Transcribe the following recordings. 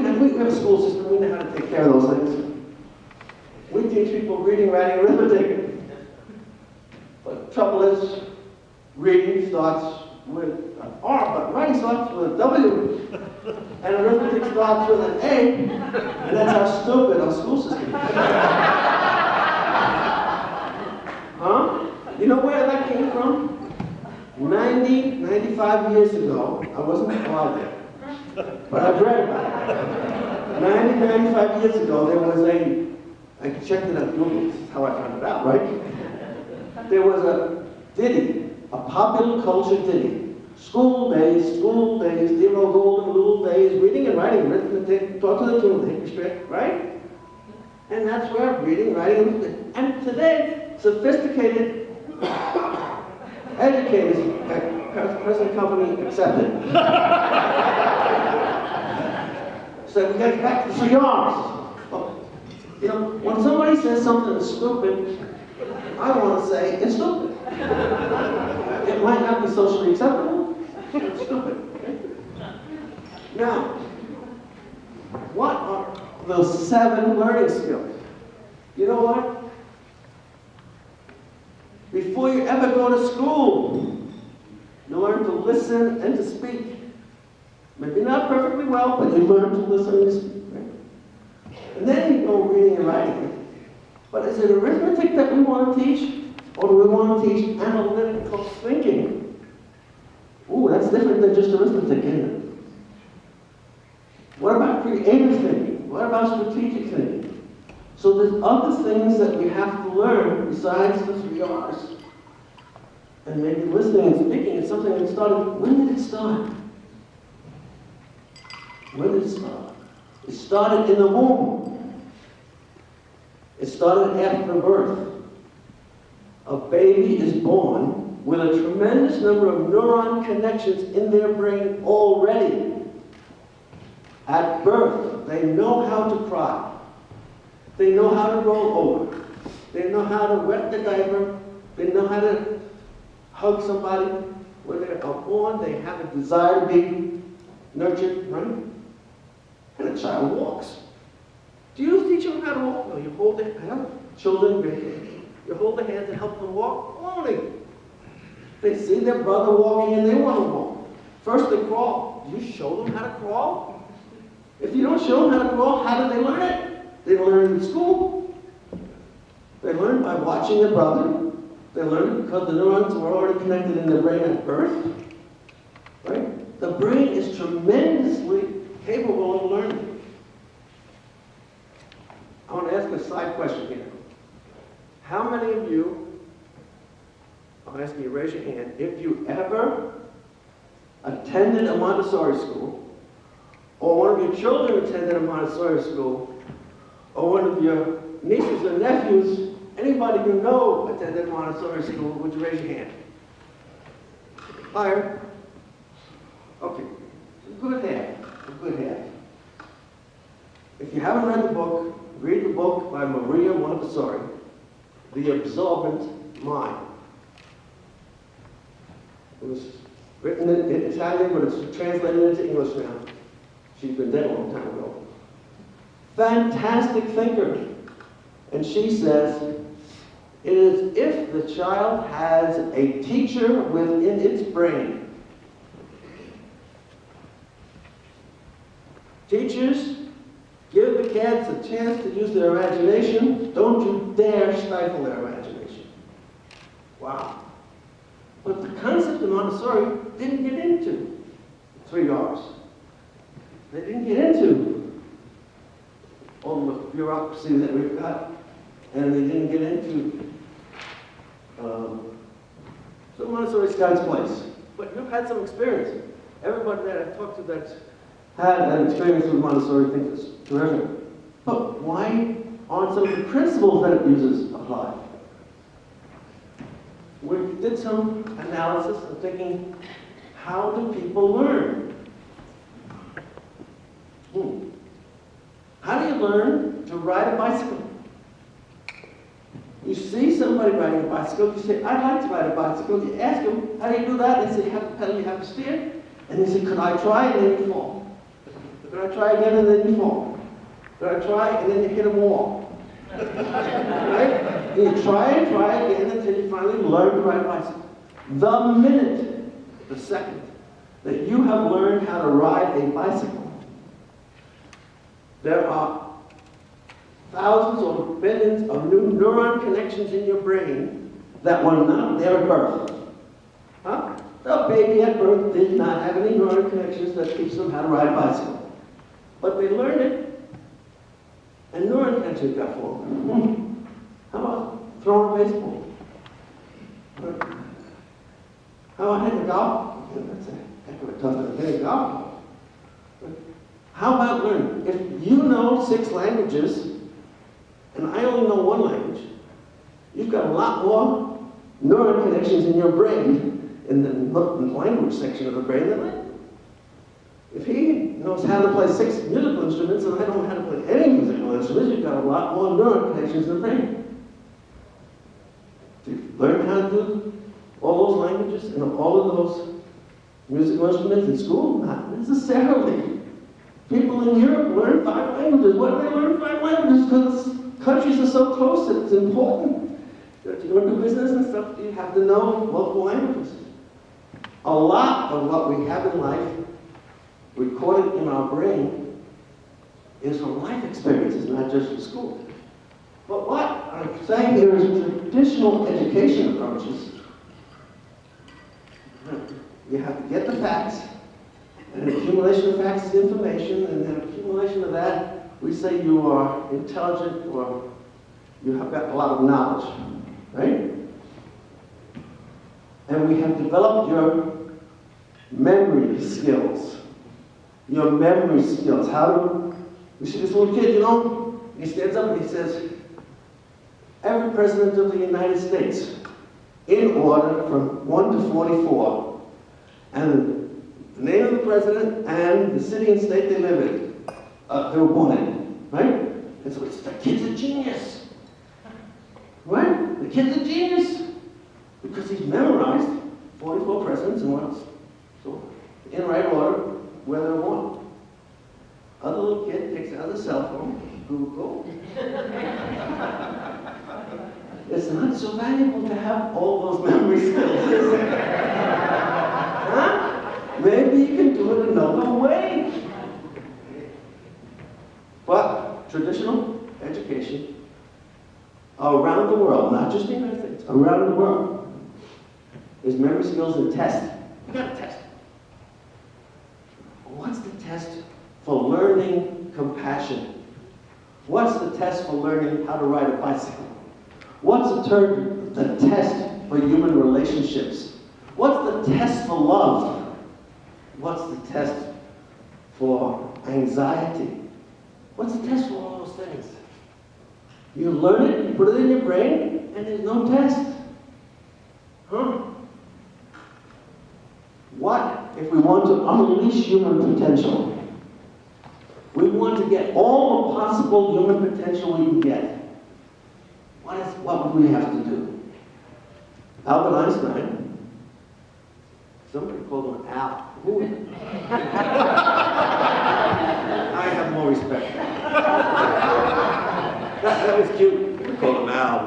we have a school system, we know how to take care of those things. We teach people reading, writing, arithmetic. But the trouble is, reading starts with an R, but writing starts with a W. And arithmetic starts with an A. And that's how stupid our school system is. Huh? You know where that came from? 95 years ago, I wasn't alive there, but I've read about it. 95 years ago, there was I checked it on Google, this is how I found it out, right? There was a ditty, a popular culture ditty. School days, dear old golden little days, reading and writing, arithmetic, talk to the tune, hit me straight, right? And that's where reading, writing, arithmetic. And today, sophisticated educators, present company accepted. So we get back to the 3 R's. You know, when somebody says something is stupid, I want to say it's stupid. It might not be socially acceptable, but it's stupid. Okay? Now, what are those 7 learning skills? You know what? Before you ever go to school, you learn to listen and to speak. Maybe not perfectly well, but you learn to listen and speak. And then you go reading and writing. But is it arithmetic that we want to teach? Or do we want to teach analytical thinking? Ooh, that's different than just arithmetic, isn't it? What about creative thinking? What about strategic thinking? So there's other things that we have to learn besides the 3 R's. And maybe listening and speaking is something that started, when did it start? When did it start? It started in the womb. It started after birth. A baby is born with a tremendous number of neuron connections in their brain already. At birth, they know how to cry. They know how to roll over. They know how to wet the diaper. They know how to hug somebody. When they are born, they have a desire to be nurtured, right? And a child walks. Do you teach them how to walk? No, you hold their hands. Children, you hold their hands and help them walk only. They see their brother walking and they want to walk. First they crawl. Do you show them how to crawl? If you don't show them how to crawl, how do they learn it? They learn in school. They learn by watching their brother. They learn because the neurons were already connected in their brain at birth. Right? The brain is tremendously capable of learning. I want to ask a side question here. How many of you, I'll ask you to raise your hand, if you ever attended a Montessori school, or one of your children attended a Montessori school, or one of your nieces or nephews, anybody you know attended Montessori school, would you raise your hand? Higher? Okay. Good half. A good half. If you haven't read the book, read the book by Maria Montessori, The Absorbent Mind. It was written in Italian, but it's translated into English now. She's been dead a long time ago. Fantastic thinker. And she says, it is if the child has a teacher within its brain. Teachers, give the kids a chance to use their imagination. Don't you dare stifle their imagination. Wow. But the concept of Montessori didn't get into 3 R's. They didn't get into all the bureaucracy that we've got, and they didn't get into so Montessori's got its place. But you've had some experience. Everybody that I've talked to that's had an experience with Montessori thinks it's terrific. But why aren't some of the principles that it uses applied? We did some analysis of thinking, how do people learn? How do you learn to ride a bicycle? You see somebody riding a bicycle, you say, I'd like to ride a bicycle. You ask them, how do you do that? They say, you have to pedal, you have to steer. And they say, could I try? And then you fall. Then I try again and then you fall. Then I try and then you hit a wall. Right? You try again until you finally learn to ride a bicycle. The minute, the second, that you have learned how to ride a bicycle, there are thousands or billions of new neuron connections in your brain that were not there at birth. Huh? The baby at birth did not have any neuron connections that teach them how to ride a bicycle. But they learned it, and neuron connections got formed. How about throwing a baseball? How about hitting a golf? That's a heck of a tough thing to hit a golf ball. How about learning? If you know 6 languages, and I only know 1 language, you've got a lot more neuron connections in your brain in the language section of the brain than I do. If he knows how to play 6 musical instruments and I don't know how to play any musical instruments, you've got a lot more neuron connections in the brain. Do you learn how to do all those languages and all of those musical instruments in school? Not necessarily. People in Europe learn 5 languages. Why do they learn 5 languages? Because countries are so close that it's important. If you want to do business and stuff, you have to know multiple languages. A lot of what we have in life recorded in our brain is from life experiences, not just from school. But what I'm saying here is traditional education approaches. You have to get the facts, and an accumulation of facts is information, and then accumulation of that, we say you are intelligent or you have got a lot of knowledge, right? And we have developed your memory skills. Your memory skills. We see this little kid, you know, he stands up and he says, every president of the United States, in order from 1 to 44, and the name of the president and the city and state they live in, they were born in, right? And so it's the kid's a genius, right? The kid's a genius because he's memorized 44 presidents and what's so in right order where they're born. Other little kid takes out his cell phone, Google. It's not so valuable to have all those memory skills, is it? Huh? Maybe you can do it another way. But traditional education around the world, not just the United States, around the world, is memory skills and test. You got to test. What's the test for learning compassion? What's the test for learning how to ride a bicycle? What's the test for human relationships? What's the test for love? What's the test for anxiety? What's the test for all those things? You learn it, you put it in your brain, and there's no test. Huh? What if we want to unleash human potential? We want to get all the possible human potential we can get. What would we have to do? Albert Einstein, somebody called him Al. I have more respect. That was cute. We called him Al.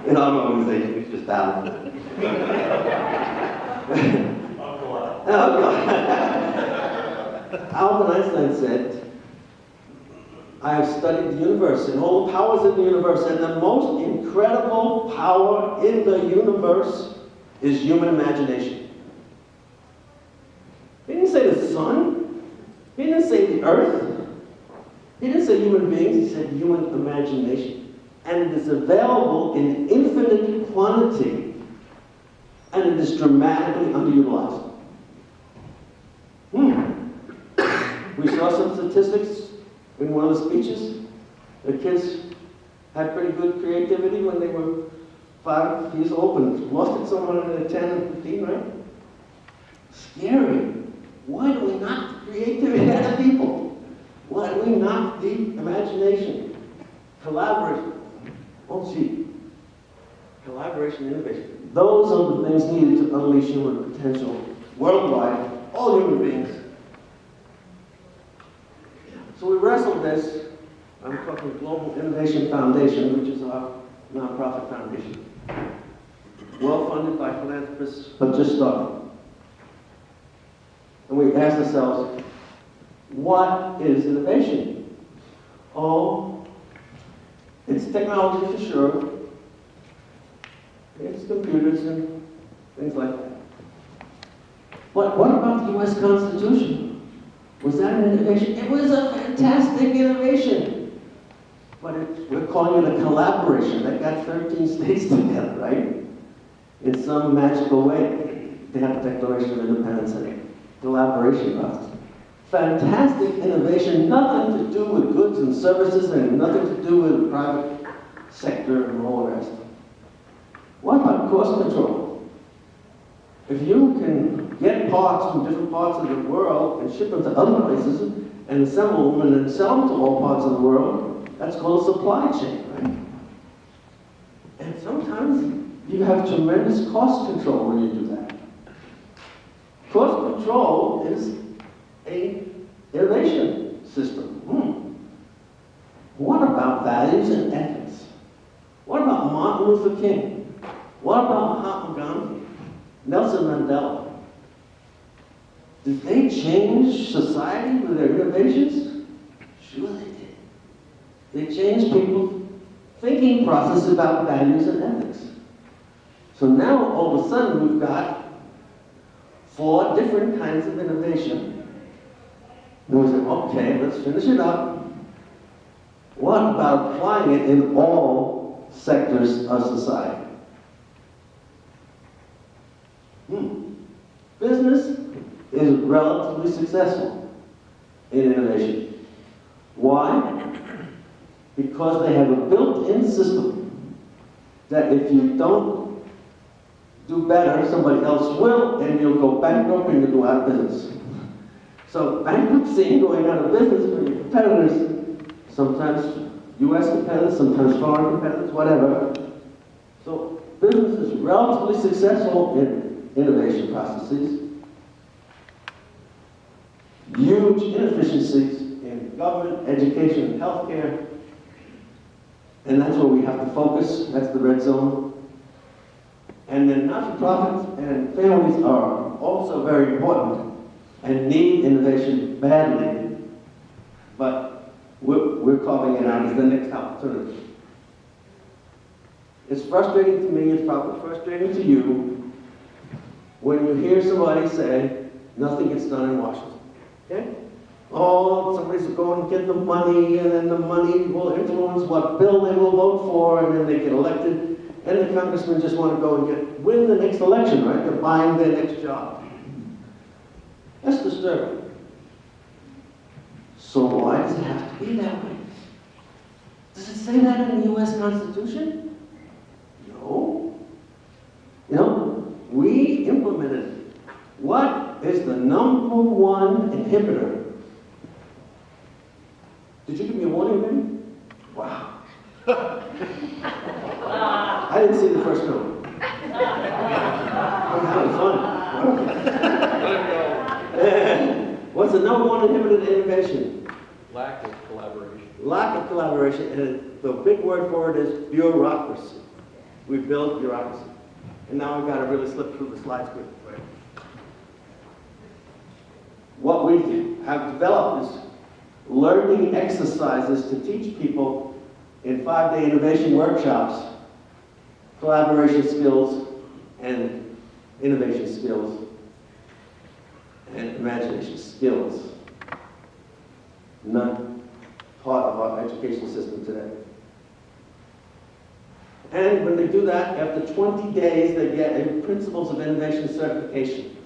In our organization, it's just Al. Albert Einstein said, I have studied the universe and all the powers of the universe, and the most incredible power in the universe is human imagination. He didn't say the sun. He didn't say the earth. He didn't say human beings. He said human imagination. And it is available in infinite quantity, and it is dramatically underutilized. We saw some statistics in one of the speeches. The kids had pretty good creativity when they were 5 years old and lost it somewhere in 10 and 15, right? Scary. Why do we knock the creativity out of people? Why do we knock the imagination? Collaboration. Oh, gee. Collaboration and innovation. Those are the things needed to unleash human potential worldwide, all human beings. So we wrestled this. I'm talking Global Innovation Foundation, which is our nonprofit foundation. Well funded by philanthropists, but just started. And we asked ourselves, what is innovation? Oh, it's technology for sure. It's computers and things like that. But what about the US Constitution? Was that an innovation? It was a fantastic innovation. But we're calling it a collaboration. That got 13 states together, right? In some magical way. They had the Declaration of Independence and a collaboration process. Fantastic innovation, nothing to do with goods and services and nothing to do with the private sector and all the rest. What about cost control? If you can get parts from different parts of the world and ship them to other places and assemble them and then sell them to all parts of the world, that's called a supply chain, right? And sometimes you have tremendous cost control when you do that. Cost control is an innovation system. What about values and ethics? What about Martin Luther King? What about Mahatma Gandhi? Nelson Mandela? Did they change society with their innovations? Sure they did. They changed people's thinking process about values and ethics. So now, all of a sudden, we've got 4 different kinds of innovation. And we said, okay, let's finish it up. What about applying it in all sectors of society? Business is relatively successful in innovation. Why? Because they have a built-in system that if you don't do better, somebody else will, and you'll go bankrupt and you'll go out of business. So bankruptcy and going out of business for your competitors, sometimes US competitors, sometimes foreign competitors, whatever. So business is relatively successful in innovation processes. Huge inefficiencies in government, education, and healthcare. And that's where we have to focus. That's the red zone. And then not-for-profits and families are also very important and need innovation badly. But we're carving it out as the next opportunity. It's frustrating to me, it's probably frustrating to you, when you hear somebody say, nothing gets done in Washington. Okay? Oh, somebody's going to get the money, and then the money will influence what bill they will vote for, and then they get elected, and the congressmen just want to go and win the next election, right? They're buying their next job. That's disturbing. So why does it have to be that way? Does it say that in the US Constitution? No. You know, we implemented it. What is the #1 inhibitor? Did you give me a warning, maybe? Wow. I didn't see the first note. I'm having fun. What's the #1 inhibitor to innovation? Lack of collaboration. Lack of collaboration, and the big word for it is bureaucracy. We build bureaucracy. And now I've got to really slip through the slides quickly. Right? What we have developed is learning exercises to teach people in 5-day innovation workshops collaboration skills and innovation skills and imagination skills. Not part of our education system today. And when they do that, after 20 days, they get a Principles of Innovation certification.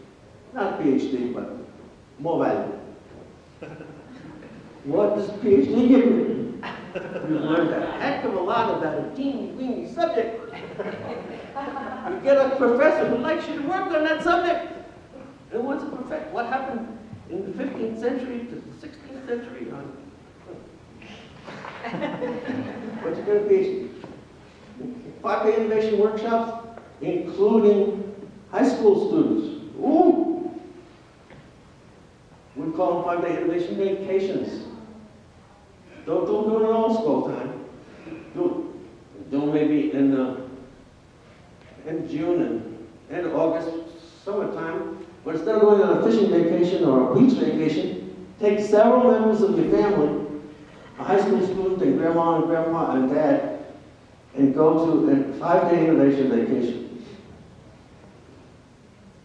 Not a PhD, but more valuable. What does PhD give you? You learned a heck of a lot about a teeny-weeny subject. You get a professor who likes you to work on that subject. And what's a professor? What happened in the 15th century to the 16th century? What'd you get a PhD? 5-day innovation workshops, including high school students. Ooh! We call them 5-day innovation vacations. Don't do it in all school time. Do maybe in June and August, summertime. But instead of going on a fishing vacation or a beach vacation, take several members of your family, a high school student and grandma and dad, and go to a 5-day innovation vacation.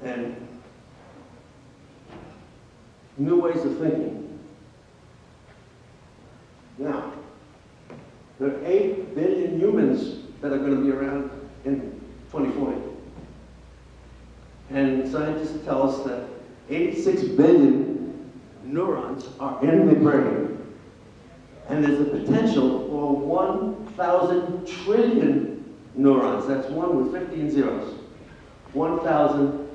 And new ways of thinking. Now, there are 8 billion humans that are going to be around in 2040. And scientists tell us that 86 billion neurons are in the brain. And there's a potential for 1,000 trillion neurons. That's 1 with 15 zeros. 1,000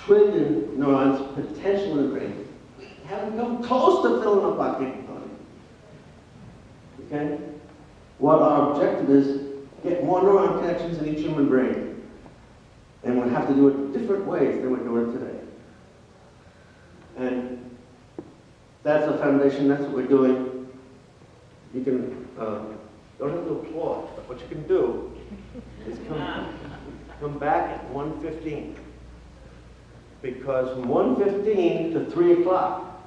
trillion neurons potential in the brain. We haven't come close to filling up our capability. Okay? What our objective is, get more neuron connections in each human brain. And we'll have to do it different ways than we're doing it today. And that's the foundation, that's what we're doing. You can, don't have to applaud, but what you can do is come back at 1:15. Because from 1:15 to 3 o'clock,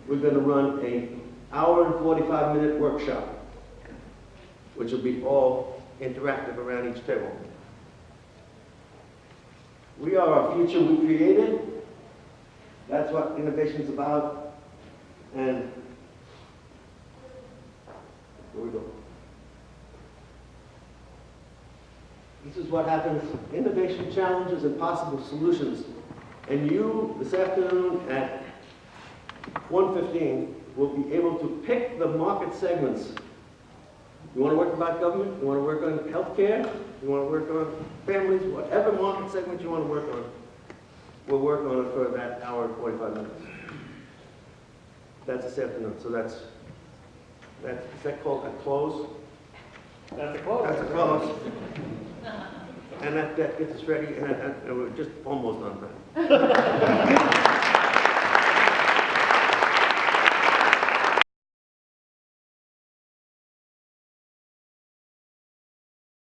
we're going to run an hour and 45-minute workshop, which will be all interactive around each table. We are our future we created. That's what innovation is about. And here we go. This is what happens. Innovation challenges and possible solutions. And you, this afternoon at 1:15, will be able to pick the market segments. You want to work about government? You want to work on healthcare? You want to work on families? Whatever market segment you want to work on, we'll work on it for that hour and 45 minutes. That's this afternoon. So is that called a close? That's a close. That's a close. And that gets us ready, and we're just almost on time.